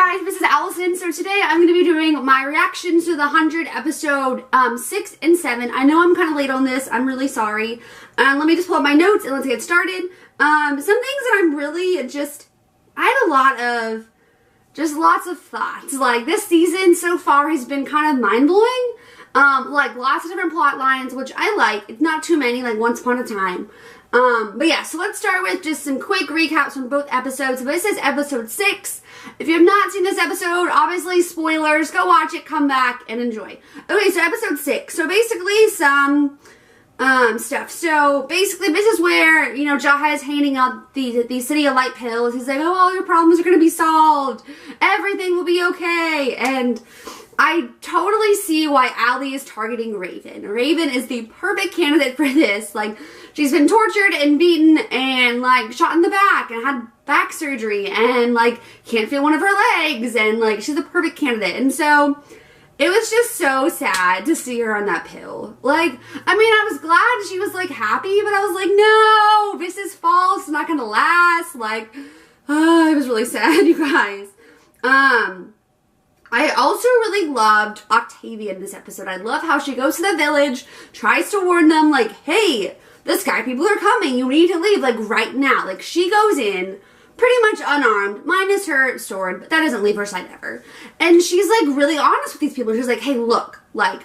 guys, this is Allison. So today I'm going to be doing my reactions to the 100 episode 6 and 7. I know I'm kind of late on this. I'm really sorry. Let me just pull up my notes and let's get started. Some things that I'm really I had a lot of, lots of thoughts. Like, this season so far has been kind of mind-blowing. Like, lots of different plot lines, which I like. It's not too many, like Once Upon a Time. But yeah, so let's start with just some quick recaps from both episodes. So this is episode 6. If you have not seen this episode, obviously spoilers, go watch it, come back, and enjoy. Okay, so episode 6. So basically some stuff. So basically this is where, you know, Jaha is handing out the City of Light pills. He's like, oh, all your problems are going to be solved. Everything will be okay. And I totally see why Ali is targeting Raven. Raven is the perfect candidate for this. Like, she's been tortured and beaten and, like, shot in the back and had back surgery and, like, can't feel one of her legs. And, like, she's the perfect candidate. And so it was just so sad to see her on that pill. Like, I mean, I was glad she was, like, happy, but I was like, no, this is false. It's not gonna last. Like, it was really sad, you guys. I also really loved Octavia in this episode. I love how she goes to the village, tries to warn them, like, hey, the sky people are coming. You need to leave, like, right now. Like, she goes in pretty much unarmed, minus her sword, but that doesn't leave her side ever. And she's, like, really honest with these people. She's like, hey, look, like,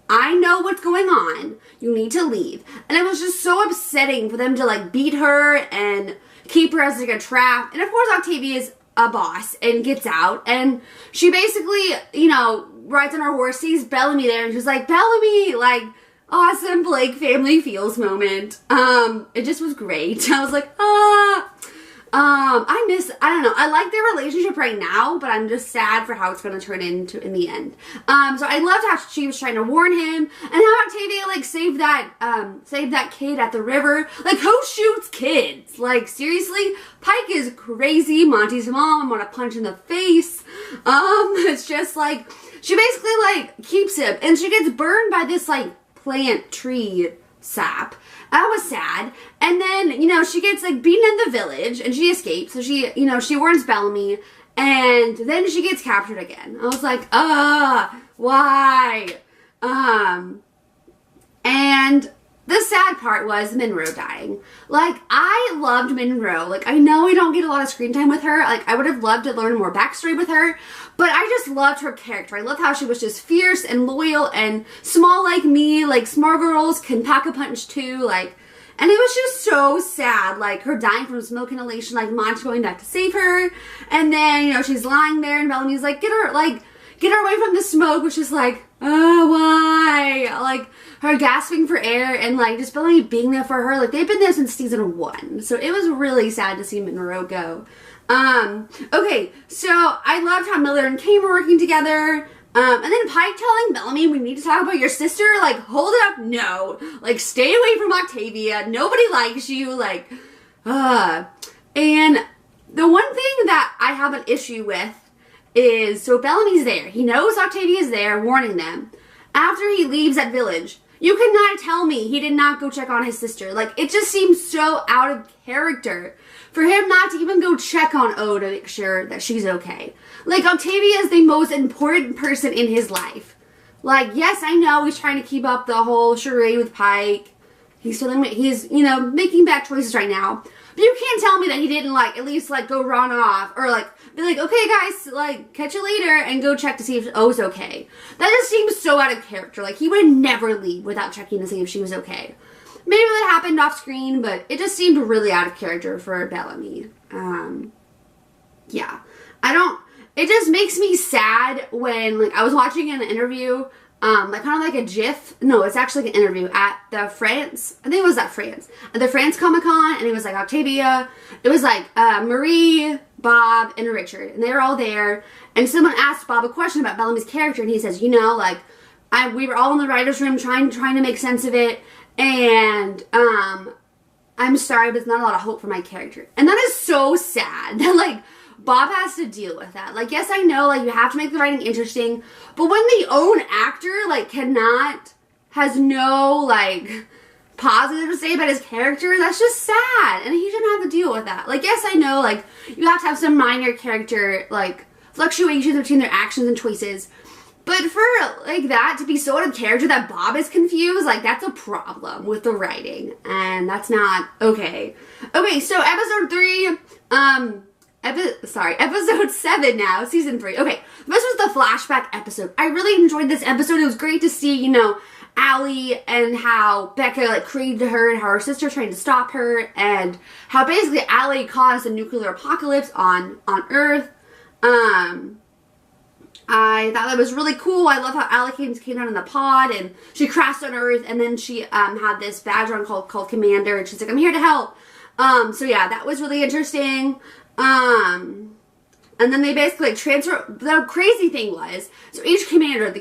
I know what's going on. You need to leave. And it was just so upsetting for them to, like, beat her and keep her as, like, a trap. And, of course, Octavia is a boss and gets out, and she basically, you know, rides on her horse, sees Bellamy there, and she's like, Bellamy, like, awesome Blake family feels moment. It just was great. I was like, I don't know, I like their relationship right now, but I'm just sad for how it's going to turn into in the end. So I loved how she was trying to warn him, and how Octavia, like, saved that kid at the river. Like, who shoots kids? Like, seriously? Pike is crazy. Monty's mom, I want to punch in the face. It's just, like, she basically, like, keeps him, and she gets burned by this, like, plant tree sap. That was sad. And then, you know, she gets, like, beaten in the village, and she escapes. So she, you know, she warns Bellamy, and then she gets captured again. I was like, why? And the sad part was Monroe dying. Like, I loved Monroe. Like, I know we don't get a lot of screen time with her. Like, I would have loved to learn more backstory with her. But I just loved her character. I loved how she was just fierce and loyal and small like me. Like, small girls can pack a punch too. Like, and it was just so sad. Like, her dying from smoke inhalation. Like, Monty going back to save her. And then, you know, she's lying there and Bellamy's like, get her away from the smoke. Which is like, oh, why? Like, her gasping for air and, like, just Bellamy being there for her. Like, they've been there since season 1. So it was really sad to see Monroe go. Okay, so I loved how Miller and Kane were working together. And then Pike telling Bellamy, we need to talk about your sister. Like, hold it up, no. Like, stay away from Octavia. Nobody likes you. Like, And the one thing that I have an issue with is, so Bellamy's there. He knows Octavia's there, warning them. After he leaves that village, you cannot tell me he did not go check on his sister. Like, it just seems so out of character for him not to even go check on O to make sure that she's okay. Like, Octavia is the most important person in his life. Like, yes, I know he's trying to keep up the whole charade with Pike. He's, you know, making bad choices right now. But you can't tell me that he didn't, like, at least, like, go run off. Or, like, be like, okay, guys, like, catch you later and go check to see if O's okay. That just seems so out of character. Like, he would never leave without checking to see if she was okay. Maybe that happened off screen, but it just seemed really out of character for Bellamy. Yeah. It just makes me sad when, like, I was watching an interview, like, kind of like a GIF. No, it's actually an interview at the France. I think it was at France. At the France Comic-Con, and it was, like, Octavia. It was, like, Marie, Bob, and Richard. And they were all there. And someone asked Bob a question about Bellamy's character, and he says, you know, like, we were all in the writer's room trying to make sense of it. And, I'm sorry, but there's not a lot of hope for my character. And that is so sad that, like, Bob has to deal with that. Like, yes, I know, like, you have to make the writing interesting, but when the own actor, like, has no, like, positive to say about his character, that's just sad, and he shouldn't have to deal with that. Like, yes, I know, like, you have to have some minor character, like, fluctuations between their actions and choices. But for, like, that to be so out of character that Bob is confused, like, that's a problem with the writing. And that's not okay. Okay, so episode 3, episode 7 now, season 3. Okay, this was the flashback episode. I really enjoyed this episode. It was great to see, you know, Allie and how Becca, like, created her and how her sister tried to stop her and how basically Allie caused a nuclear apocalypse on Earth. I thought that was really cool. I love how Allie came down in the pod and she crashed on Earth, and then she had this badge on called Commander, and she's like, I'm here to help. So yeah, that was really interesting. And then they basically like transfer. The crazy thing was, so each commander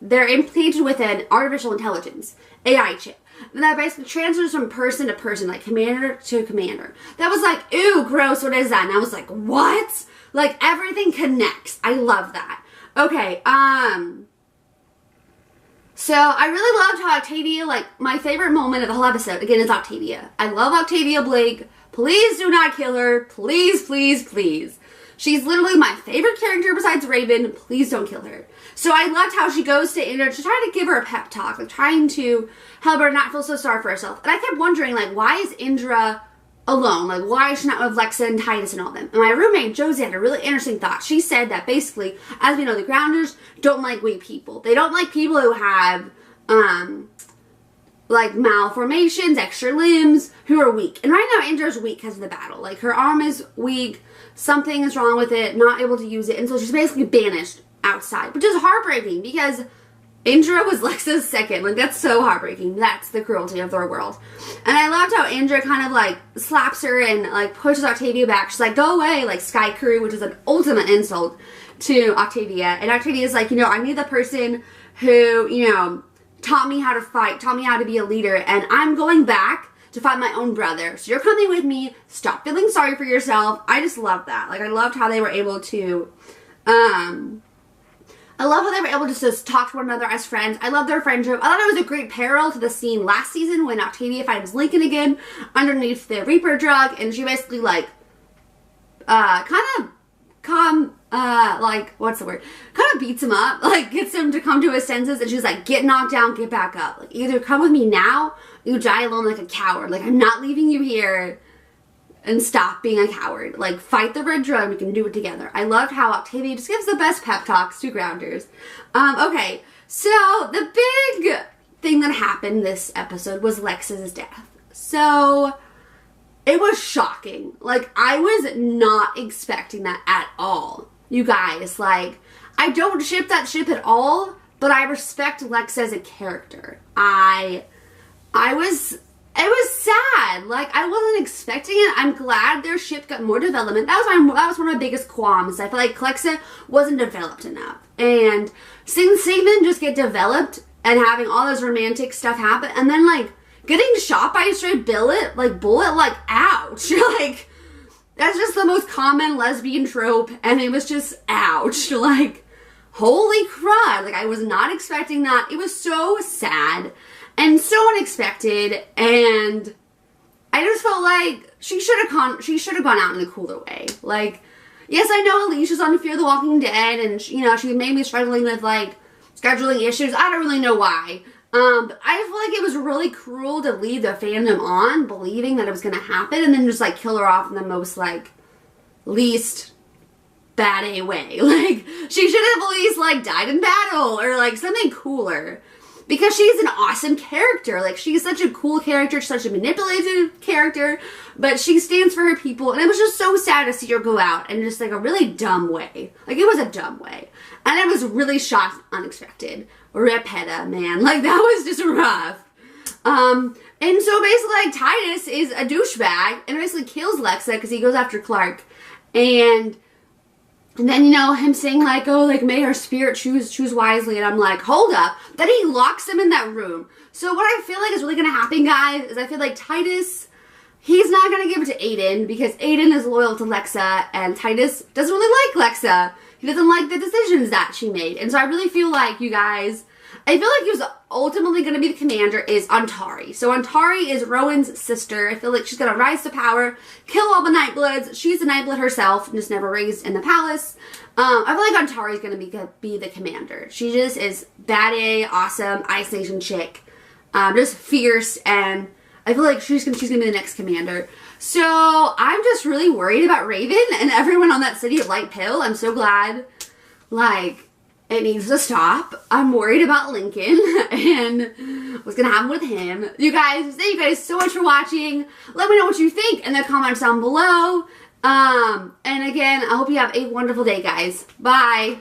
they're implanted with an artificial intelligence AI chip. And that basically transfers from person to person, like commander to commander. That was like, ew, gross, what is that? And I was like, what? Like, everything connects. I love that. Okay, so I really loved how Octavia, like, my favorite moment of the whole episode, again, is Octavia. I love Octavia Blake. Please do not kill her. Please, please, please. She's literally my favorite character besides Raven. Please don't kill her. So I loved how she goes to Indra to try to give her a pep talk, like, trying to help her not feel so sorry for herself. And I kept wondering, like, why is Indra alone? Like, why is she not with Lexa and Titus and all them? And my roommate, Josie, had a really interesting thought. She said that basically, as we know, the Grounders don't like weak people. They don't like people who have, like, malformations, extra limbs, who are weak. And right now, Indra's weak because of the battle. Like, her arm is weak, something is wrong with it, not able to use it, and so she's basically banished outside, which is heartbreaking because Indra was Lexa's second. Like, that's so heartbreaking. That's the cruelty of their world. And I loved how Indra kind of, like, slaps her and, like, pushes Octavia back. She's like, go away, like, Sky Crew, which is an ultimate insult to Octavia. And Octavia's like, you know, I need the person who, you know, taught me how to fight, taught me how to be a leader, and I'm going back to find my own brother. So you're coming with me. Stop feeling sorry for yourself. I just love that. Like, I loved how they were able to, I love how they were able to just talk to one another as friends. I love their friendship. I thought it was a great parallel to the scene last season when Octavia finds Lincoln again underneath the Reaper drug, and she basically, like, what's the word? Kind of beats him up, like, gets him to come to his senses, and she's like, get knocked down, get back up. Like, either come with me now, or you die alone like a coward. Like, I'm not leaving you here. And stop being a coward. Like, fight the red drug. We can do it together. I loved how Octavia just gives the best pep talks to Grounders. Okay, so the big thing that happened this episode was Lexa's death. So it was shocking. Like, I was not expecting that at all. You guys, like, I don't ship that ship at all, but I respect Lexa as a character. It was sad. Like, I wasn't expecting it. I'm glad their ship got more development. That was one of my biggest qualms. I feel like Lexa wasn't developed enough. And seeing Sigmund just get developed and having all this romantic stuff happen, and then, like, getting shot by a straight bullet, like, ouch. Like, that's just the most common lesbian trope, and it was just ouch. Like, holy crud. Like, I was not expecting that. It was so sad. And so unexpected, and I just felt like she should have gone out in a cooler way. Like, yes, I know Alicia's on Fear the Walking Dead, and she may be struggling with, like, scheduling issues. I don't really know why. But I feel like it was really cruel to leave the fandom on, believing that it was going to happen, and then just, like, kill her off in the most, like, least bad A way. Like, she should have at least, like, died in battle, or, like, something cooler. Because she's an awesome character. Like, she's such a cool character, such a manipulative character, but she stands for her people, and it was just so sad to see her go out in just, like, a really dumb way. Like, it was a dumb way. And it was really shocked, unexpected. Rip Hedda, man. Like, that was just rough. And so basically, like, Titus is a douchebag, and basically kills Lexa because he goes after Clark. And then, you know, him saying, like, oh, like, may our spirit choose wisely. And I'm like, hold up. Then he locks him in that room. So what I feel like is really going to happen, guys, is I feel like Titus, he's not going to give it to Aiden because Aiden is loyal to Lexa, and Titus doesn't really like Lexa. He doesn't like the decisions that she made. And so I really feel like, you guys, I feel like who's ultimately going to be the commander is Antari. So Antari is Rowan's sister. I feel like she's going to rise to power, kill all the Nightbloods. She's a Nightblood herself, just never raised in the palace. I feel like Antari is going to be the commander. She just is bad A, awesome, Ice Nation chick. Just fierce, and I feel like she's gonna be the next commander. So I'm just really worried about Raven and everyone on that City of Light pill. I'm so glad, like, it needs to stop. I'm worried about Lincoln and what's gonna happen with him. You guys, thank you guys so much for watching. Let me know what you think in the comments down below. And again, I hope you have a wonderful day, guys. Bye.